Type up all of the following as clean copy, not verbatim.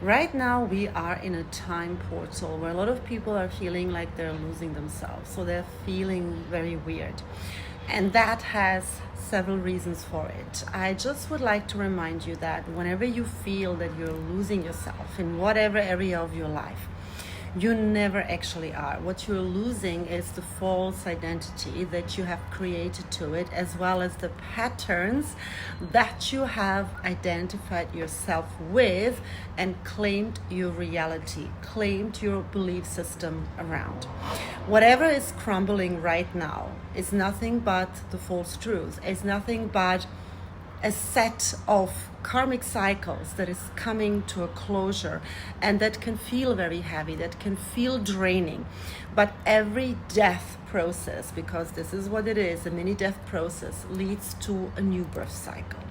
Right now, we are in a time portal where a lot of people are feeling like they're losing themselves. So they're feeling very weird. And that has several reasons for it. I just would like to remind you that whenever you feel that you're losing yourself in whatever area of your life, you never actually are. What you're losing is the false identity that you have created to it, as well as the patterns that you have identified yourself with and claimed your reality, claimed your belief system around. Whatever is crumbling right now is nothing but the false truth, it's nothing but a set of karmic cycles that is coming to a closure, and that can feel very heavy, that can feel draining. But every death process, because this is what it is, a mini death process, leads to a new birth cycle.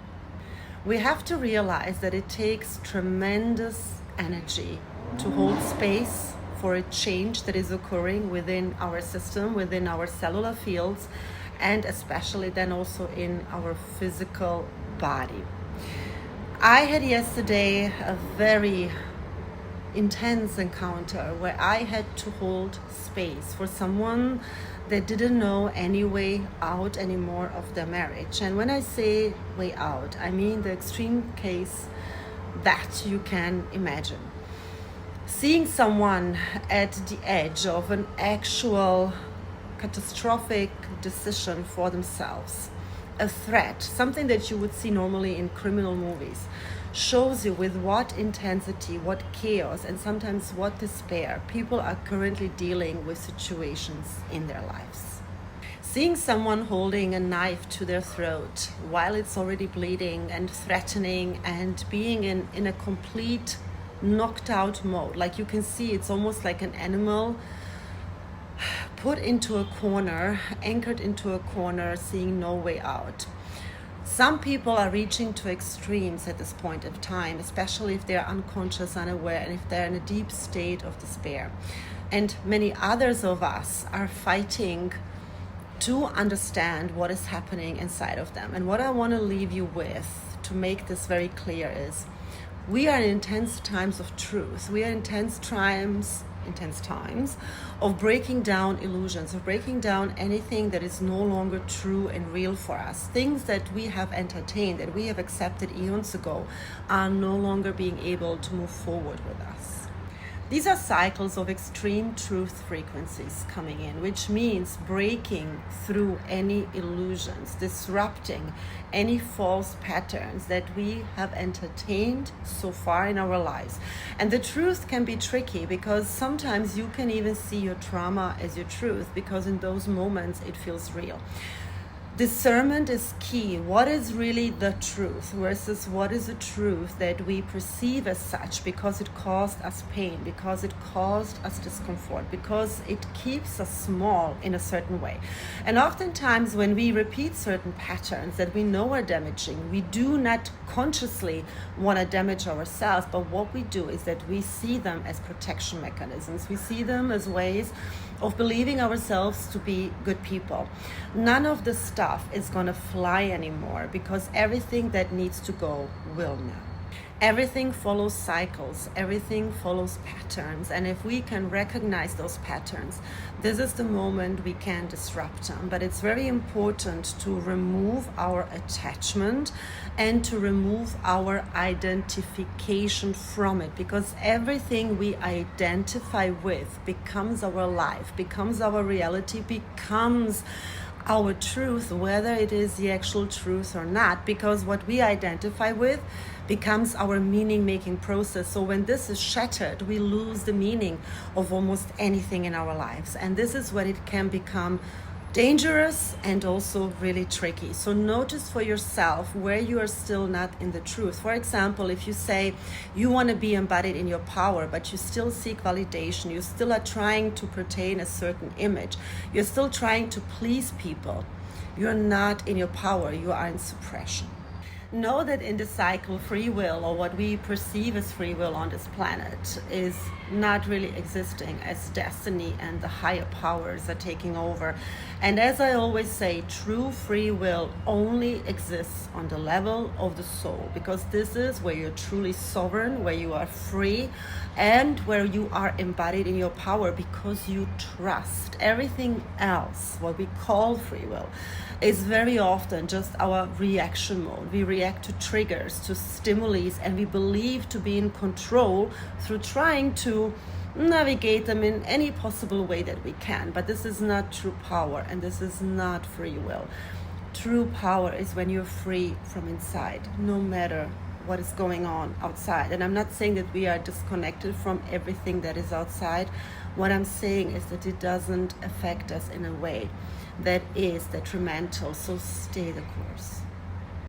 We have to realize that it takes tremendous energy to hold space for a change that is occurring within our system, within our cellular fields, and especially then also in our physical body. I had yesterday a very intense encounter where I had to hold space for someone that didn't know any way out anymore of their marriage. And when I say way out, I mean the extreme case that you can imagine. Seeing someone at the edge of an actual catastrophic decision for themselves, a threat, something that you would see normally in criminal movies, shows you with what intensity, what chaos, and sometimes what despair people are currently dealing with situations in their lives. Seeing someone holding a knife to their throat while it's already bleeding and threatening and being in a complete knocked out mode, like you can see, it's almost like an animal put into a corner, anchored into a corner, seeing no way out. Some people are reaching to extremes at this point of time, especially if they're unconscious, unaware, and if they're in a deep state of despair. And many others of us are fighting to understand what is happening inside of them. And what I want to leave you with, to make this very clear, is we are in intense times of truth. We are in intense times of breaking down illusions, of breaking down anything that is no longer true and real for us. Things that we have entertained, that we have accepted eons ago, are no longer being able to move forward with us. These are cycles of extreme truth frequencies coming in, which means breaking through any illusions, disrupting any false patterns that we have entertained so far in our lives. And the truth can be tricky because sometimes you can even see your trauma as your truth, because in those moments it feels real. Discernment is key. What is really the truth versus what is the truth that we perceive as such because it caused us pain, because it caused us discomfort, because it keeps us small in a certain way. And oftentimes when we repeat certain patterns that we know are damaging, we do not consciously want to damage ourselves, but what we do is that we see them as protection mechanisms. We see them as ways of believing ourselves to be good people. None of the stuff is going to fly anymore because everything that needs to go will now. Everything follows cycles, everything follows patterns, and if we can recognize those patterns, this is the moment we can disrupt them. But it's very important to remove our attachment and to remove our identification from it, because everything we identify with becomes our life, becomes our reality, becomes our truth, whether it is the actual truth or not, because what we identify with becomes our meaning-making process. So when this is shattered, we lose the meaning of almost anything in our lives. And this is when it can become dangerous and also really tricky. So notice for yourself where you are still not in the truth. For example, if you say you want to be embodied in your power, but you still seek validation, you still are trying to pertain a certain image, you're still trying to please people, you're not in your power, you are in suppression. know that in the cycle, free will, or what we perceive as free will on this planet, is not really existing, as destiny and the higher powers are taking over. And as I always say, true free will only exists on the level of the soul, because this is where you're truly sovereign, where you are free, and where you are embodied in your power because you trust. Everything else, what we call free will, is very often just our reaction mode. We react to triggers, to stimuli, and we believe to be in control through trying to navigate them in any possible way that we can. But this is not true power, and this is not free will. True power is when you're free from inside, no matter what is going on outside. And I'm not saying that we are disconnected from everything that is outside. What I'm saying is that it doesn't affect us in a way that is detrimental. So stay the course.